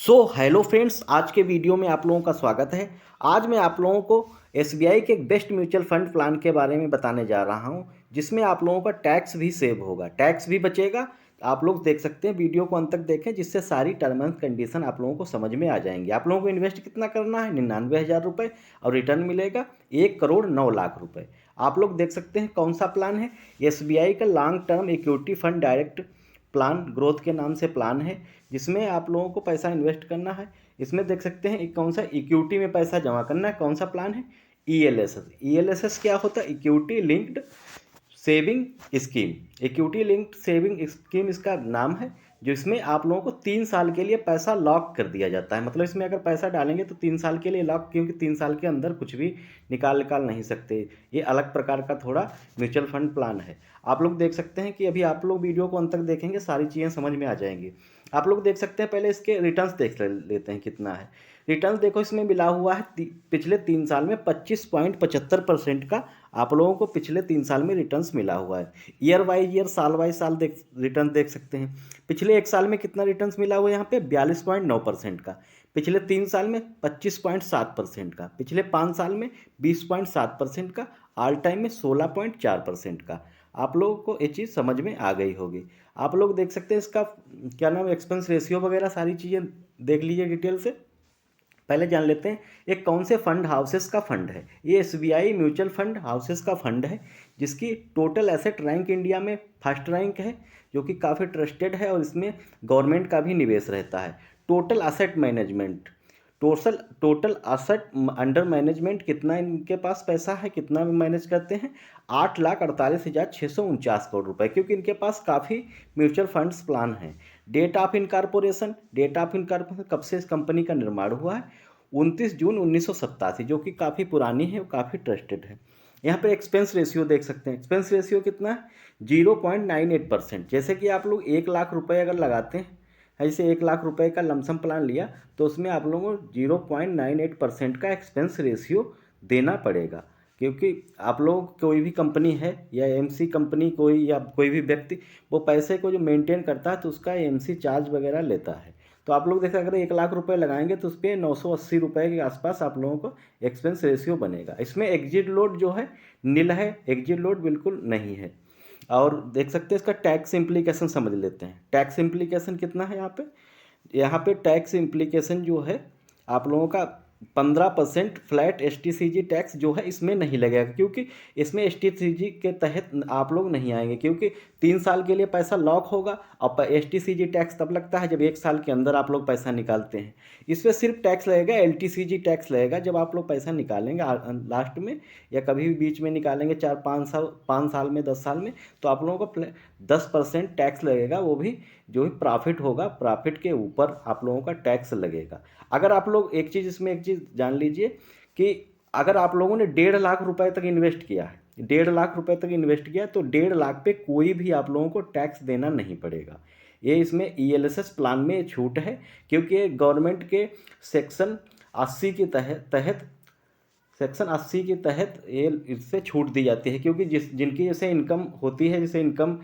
Hello friends, आज के video में आप लोगों का स्वागत है। आज मैं आप लोगों को एसबीआई के एक बेस्ट म्यूचुअल फंड प्लान के बारे में बताने जा रहा हूं, जिसमें आप लोगों का टैक्स भी सेव होगा, टैक्स भी बचेगा। आप लोग देख सकते हैं, वीडियो को अंत तक देखें, जिससे सारी टर्म एंड कंडीशन आप लोगों को समझ में आ जाएंगी। आप लोगों को इन्वेस्ट कितना करना है, 99,000 रुपये, और रिटर्न मिलेगा 1,09,00,000 रुपये। आप लोग देख सकते हैं कौन सा प्लान है। एसबीआई का long term equity fund direct plan growth के नाम से प्लान है, जिसमें आप लोगों को पैसा इन्वेस्ट करना है। इसमें देख सकते हैं एक कौन सा इक्विटी में पैसा जमा करना है, कौन सा प्लान है, ईएलएसएस। ईएलएसएस क्या होता है? Equity linked saving scheme. Equity linked saving scheme इसका नाम है, जिसमें आप लोगों को 3 साल के लिए पैसा लॉक कर दिया जाता है। मतलब इसमें अगर पैसा डालेंगे तो 3 साल के लिए लॉक, क्योंकि 3 साल के अंदर कुछ भी निकाल नहीं सकते। ये अलग प्रकार का थोड़ा म्यूचुअल फंड प्लान है। आप लोग देख सकते हैं कि अभी आप लोग वीडियो को अंत तक देखेंगे, सारी चीज़ें समझ में आ जाएंगी। आप लोग देख सकते हैं, पहले इसके रिटर्न्स देख लेते हैं कितना है। रिटर्न्स देखो, इसमें मिला हुआ है पिछले 3 साल में 25.75% का आप लोगों को पिछले 3 साल में रिटर्न्स मिला हुआ है। ईयर वाइज ईयर, साल वाइज साल रिटर्न देख सकते हैं। पिछले 1 साल में कितना रिटर्न्स मिला हुआ है यहाँ पे? 42.9% का। पिछले 3 साल में 25.7% का। पिछले 5 साल में 20.7% का। ऑल टाइम में 16.4% का। आप लोगों को ये चीज़ समझ में आ गई होगी। आप लोग देख सकते हैं इसका क्या नाम, एक्सपेंस रेशियो वगैरह सारी चीज़ें देख लीजिए डिटेल से। पहले जान लेते हैं ये कौन से फंड हाउसेस का फंड है। ये एसबीआई म्यूचुअल फंड हाउसेस का फंड है, जिसकी टोटल एसेट रैंक इंडिया में फर्स्ट रैंक है, जो कि काफ़ी ट्रस्टेड है, और इसमें गवर्नमेंट का भी निवेश रहता है। Total asset management, total asset under management कितना इनके पास पैसा है, कितना मैनेज करते हैं? 8,48,649 करोड़ रुपए, क्योंकि इनके पास काफ़ी म्यूचुअल फंड्स प्लान हैं। डेट ऑफ इनकॉर्पोरेशन, कब से इस कंपनी का निर्माण हुआ है? 29 जून 1987, जो कि काफ़ी पुरानी है और काफ़ी ट्रस्टेड है। यहाँ पे एक्सपेंस रेशियो देख सकते हैं। एक्सपेंस रेशियो कितना है? 0.98%। जैसे कि आप लोग 1,00,000 रुपये अगर लगाते हैं, ऐसे 1,00,000 रुपये का लमसम प्लान लिया, तो उसमें आप लोगों को 0.98% का एक्सपेंस रेशियो देना पड़ेगा। क्योंकि आप लोग कोई भी कंपनी है या एमसी कंपनी कोई, या कोई भी व्यक्ति, वो पैसे को जो मेंटेन करता है तो उसका एमसी चार्ज वगैरह लेता है। तो आप लोग देखा, अगर 1,00,000 रुपये लगाएंगे तो उस पर 980 रुपये के आसपास आप लोगों को एक्सपेंस रेशियो बनेगा। इसमें एग्जिट लोड जो है नील है, एग्जिट लोड बिल्कुल नहीं है। और देख सकते हैं इसका टैक्स इम्प्लीकेशन समझ लेते हैं। टैक्स इम्प्लीकेशन कितना है यहाँ पे? यहाँ पे टैक्स इम्प्लीकेशन जो है आप लोगों का 15% फ्लैट एसटीसीजी टैक्स जो है इसमें नहीं लगेगा, क्योंकि इसमें एसटीसीजी के तहत आप लोग नहीं आएंगे, क्योंकि 3 साल के लिए पैसा लॉक होगा। और एसटीसीजी टैक्स तब लगता है जब 1 साल के अंदर आप लोग पैसा निकालते हैं। इसमें सिर्फ टैक्स लगेगा, एलटीसीजी टैक्स लगेगा जब आप लोग पैसा निकालेंगे लास्ट में, या कभी भी बीच में निकालेंगे 5 साल में, 10 साल में, तो आप लोगों को 10% टैक्स लगेगा। वो भी जो भी प्रॉफिट होगा, प्रॉफिट के ऊपर आप लोगों का टैक्स लगेगा। अगर आप लोग एक चीज़ जान लीजिए कि अगर आप लोगों ने 1,50,000 रुपए तक इन्वेस्ट किया है, 1,50,000 रुपए तक इन्वेस्ट किया, तो 1,50,000 पे कोई भी आप लोगों को टैक्स देना नहीं पड़ेगा। ये इसमें ईएलएसएस प्लान में छूट है, क्योंकि गवर्नमेंट के सेक्शन 80 के तहत सेक्शन 80 के तहत ये इससे छूट दी जाती है। क्योंकि जिनकी जैसे इनकम होती है, जैसे इनकम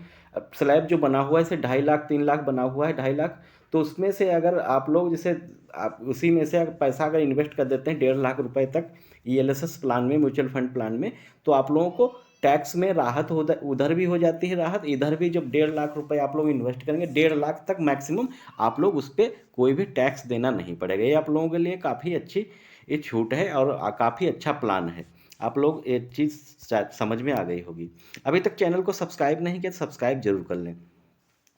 स्लैब जो बना हुआ है, जैसे 2.5 लाख 3 लाख बना हुआ है, 2.5 लाख, तो उसमें से अगर आप लोग जैसे आप उसी में से अगर पैसा अगर इन्वेस्ट कर देते हैं 1,50,000 रुपए तक ईएलएसएस प्लान में, म्यूचुअल फंड प्लान में, तो आप लोगों को टैक्स में राहत उधर भी हो जाती है राहत, इधर भी। जब 1,50,000 रुपए आप लोग इन्वेस्ट करेंगे, 1,50,000 तक मैक्सिमम, आप लोग उस पर कोई भी टैक्स देना नहीं पड़ेगा। ये आप लोगों के लिए काफ़ी अच्छी ये छूट है, और काफ़ी अच्छा प्लान है। आप लोग ये चीज़ समझ में आ गई होगी। अभी तक चैनल को सब्सक्राइब नहीं किया तो सब्सक्राइब जरूर कर लें।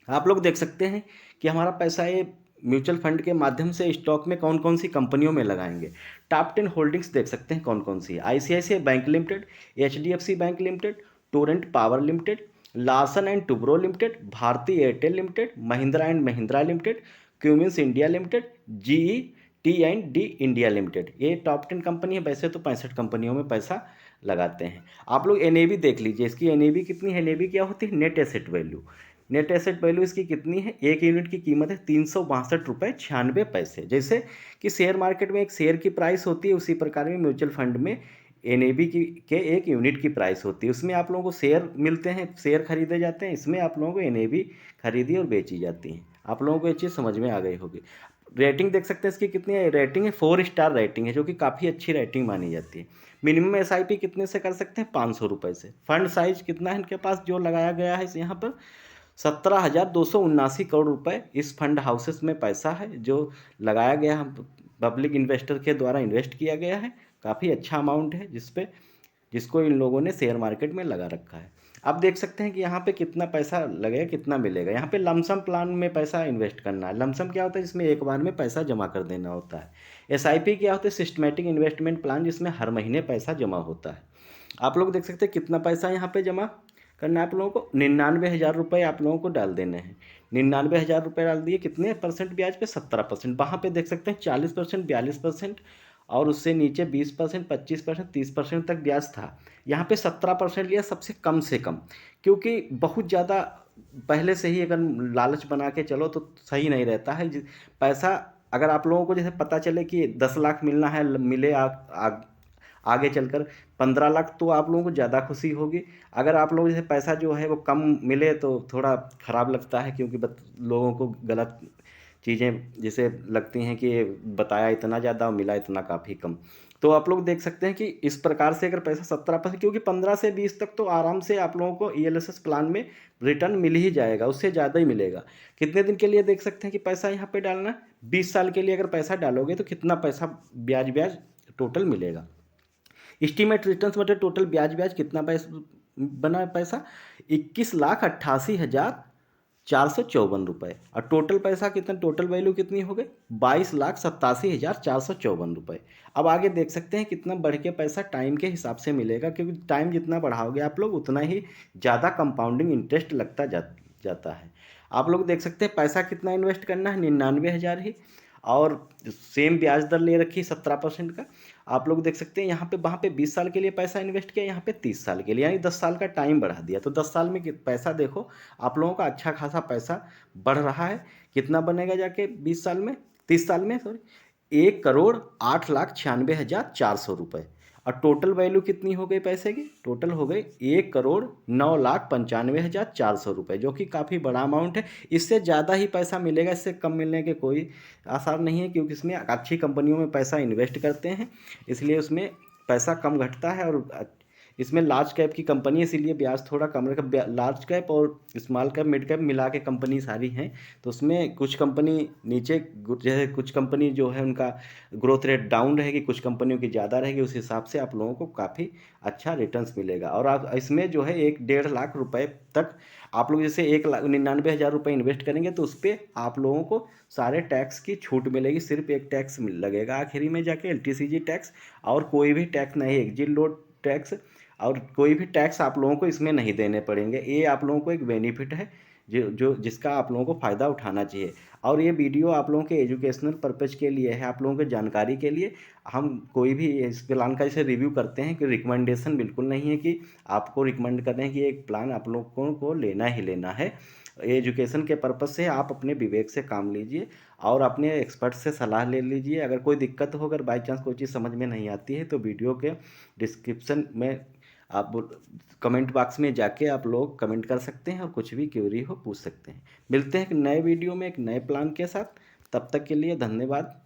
आप लोग देख सकते हैं कि हमारा पैसा ये म्यूचुअल फंड के माध्यम से स्टॉक में कौन कौन सी कंपनियों में लगाएंगे। टॉप 10 होल्डिंग्स देख सकते हैं कौन कौन सी है। ICICI bank limited, HDFC bank limited, Torrent power limited, Larsen and Toubro limited, Bharti Airtel limited, Mahindra and Mahindra limited, Cummins India limited, GE T and D India limited. ये टॉप 10 कंपनी है। वैसे तो 65 कंपनियों में पैसा लगाते हैं। आप लोग एनएवी देख लीजिए, इसकी एनएवी कितनी है? एनएवी क्या होती है? Net asset value. Net asset value इसकी कितनी है? एक यूनिट की कीमत है 362.96 रुपये। जैसे कि शेयर मार्केट में एक शेयर की प्राइस होती है, उसी प्रकार में म्यूचुअल फंड में एनएवी के एक यूनिट की प्राइस होती है। उसमें आप लोगों को शेयर मिलते हैं, शेयर खरीदे जाते हैं। इसमें आप लोगों को एनएवी खरीदी और बेची जाती है। आप लोगों को ये चीज़ समझ में आ गई होगी। रेटिंग देख सकते हैं इसकी कितनी है, रेटिंग है 4 स्टार रेटिंग है, जो कि काफ़ी अच्छी रेटिंग मानी जाती है। मिनिमम एसआईपी कितने से कर सकते हैं, 500 रुपये से। फंड साइज कितना है इनके पास जो लगाया गया है यहाँ पर, 17,279 करोड़ रुपए इस फंड हाउसेस में पैसा है जो लगाया गया है, पब्लिक इन्वेस्टर के द्वारा इन्वेस्ट किया गया है। काफ़ी अच्छा अमाउंट है जिसको इन लोगों ने शेयर मार्केट में लगा रखा है। आप देख सकते हैं कि यहाँ पे कितना पैसा लगेगा, कितना मिलेगा। यहाँ पे लमसम प्लान में पैसा इन्वेस्ट करना है। लमसम क्या होता है, जिसमें एक बार में पैसा जमा कर देना होता है। एसआईपी क्या होता है, सिस्टमेटिक इन्वेस्टमेंट प्लान, जिसमें हर महीने पैसा जमा होता है। आप लोग देख सकते हैं कितना पैसा यहाँ पे जमा करना है आप लोगों को, 99,000 रुपये आप लोगों को डाल देने हैं। 99,000 रुपये डाल दिए, कितने परसेंट ब्याज पे, 17%। वहाँ पे देख सकते हैं 40%, 42% और उससे नीचे 20%, 25%, 30% तक ब्याज था। यहाँ पे 17% लिया, सबसे कम से कम, क्योंकि बहुत ज़्यादा पहले से ही अगर लालच बना के चलो तो सही नहीं रहता है। पैसा अगर आप लोगों को जैसे पता चले कि 10 लाख मिलना है, मिले आगे चलकर 15 लाख, तो आप लोगों को ज़्यादा खुशी होगी। अगर आप लोग जैसे पैसा जो है वो कम मिले तो थोड़ा ख़राब लगता है, क्योंकि लोगों को गलत चीज़ें जैसे लगती हैं कि बताया इतना ज़्यादा और मिला इतना काफ़ी कम। तो आप लोग देख सकते हैं कि इस प्रकार से अगर पैसा 17%, क्योंकि 15 से 20 तक तो आराम से आप लोगों को ईएलएसएस प्लान में रिटर्न मिल ही जाएगा, उससे ज़्यादा ही मिलेगा। कितने दिन के लिए देख सकते हैं कि पैसा यहाँ पे डालना है, 20 साल के लिए अगर पैसा डालोगे तो कितना पैसा ब्याज ब्याज टोटल मिलेगा। एस्टीमेट रिटर्न्स मतलब टोटल ब्याज ब्याज कितना पैसा बना पैसा, 21,88,454 रुपये। और टोटल पैसा कितना, टोटल वैल्यू कितनी हो गई, 22,87,454 रुपये। अब आगे देख सकते हैं कितना बढ़ के पैसा टाइम के हिसाब से मिलेगा, क्योंकि टाइम जितना बढ़ाओगे आप लोग उतना ही ज़्यादा कंपाउंडिंग इंटरेस्ट लगता जाता है। आप लोग देख सकते हैं पैसा कितना इन्वेस्ट करना है, 99,000 ही, और सेम ब्याज दर ले रखी 17% का। आप लोग देख सकते हैं यहाँ पे, वहाँ पे 20 साल के लिए पैसा इन्वेस्ट किया, यहाँ पे 30 साल के लिए, यानी 10 साल का टाइम बढ़ा दिया। तो 10 साल में पैसा देखो आप लोगों का अच्छा खासा पैसा बढ़ रहा है। कितना बनेगा जाके 20 साल में, 30 साल में सॉरी, 1,08,96,400 रुपये। और टोटल वैल्यू कितनी हो गई पैसे की, टोटल हो गई 1,09,95,400 रुपये, जो कि काफ़ी बड़ा अमाउंट है। इससे ज़्यादा ही पैसा मिलेगा, इससे कम मिलने के कोई आसार नहीं है, क्योंकि इसमें अच्छी कंपनियों में पैसा इन्वेस्ट करते हैं, इसलिए उसमें पैसा कम घटता है। और इसमें लार्ज कैप की कंपनी है, इसीलिए ब्याज थोड़ा कम रहेगा। लार्ज कैप और स्मॉल कैप, मिड कैप मिला के कंपनी सारी हैं, तो उसमें कुछ कंपनी नीचे, जैसे कुछ कंपनी जो है उनका ग्रोथ रेट डाउन रहेगी, कुछ कंपनियों की ज़्यादा रहेगी, उस हिसाब से आप लोगों को काफ़ी अच्छा रिटर्न्स मिलेगा। और आप इसमें जो है 1-1.5 लाख रुपए तक आप लोग जैसे 1,99,000 रुपये इन्वेस्ट करेंगे, तो उस पर आप लोगों को सारे टैक्स की छूट मिलेगी। सिर्फ एक टैक्स लगेगा आखिरी में जाके, एलटीसीजी टैक्स, और कोई भी टैक्स नहीं, एग्जिट लोड टैक्स और कोई भी टैक्स आप लोगों को इसमें नहीं देने पड़ेंगे। ये आप लोगों को एक बेनिफिट है जिसका आप लोगों को फ़ायदा उठाना चाहिए। और ये वीडियो आप लोगों के एजुकेशनल पर्पज़ के लिए है, आप लोगों के जानकारी के लिए। हम कोई भी इस प्लान का जैसे रिव्यू करते हैं कि रिकमेंडेशन बिल्कुल नहीं है कि आपको रिकमेंड कर रहे हैं कि एक प्लान आप लोगों को लेना ही लेना है। एजुकेशन के पर्पज़ से आप अपने विवेक से काम लीजिए और अपने एक्सपर्ट से सलाह ले लीजिए। अगर कोई दिक्कत हो, अगर बाई चांस कोई चीज़ समझ में नहीं आती है, तो वीडियो के डिस्क्रिप्शन में आप कमेंट बॉक्स में जाके आप लोग कमेंट कर सकते हैं और कुछ भी क्वेरी हो पूछ सकते हैं। मिलते हैं एक नए वीडियो में एक नए प्लान के साथ, तब तक के लिए धन्यवाद।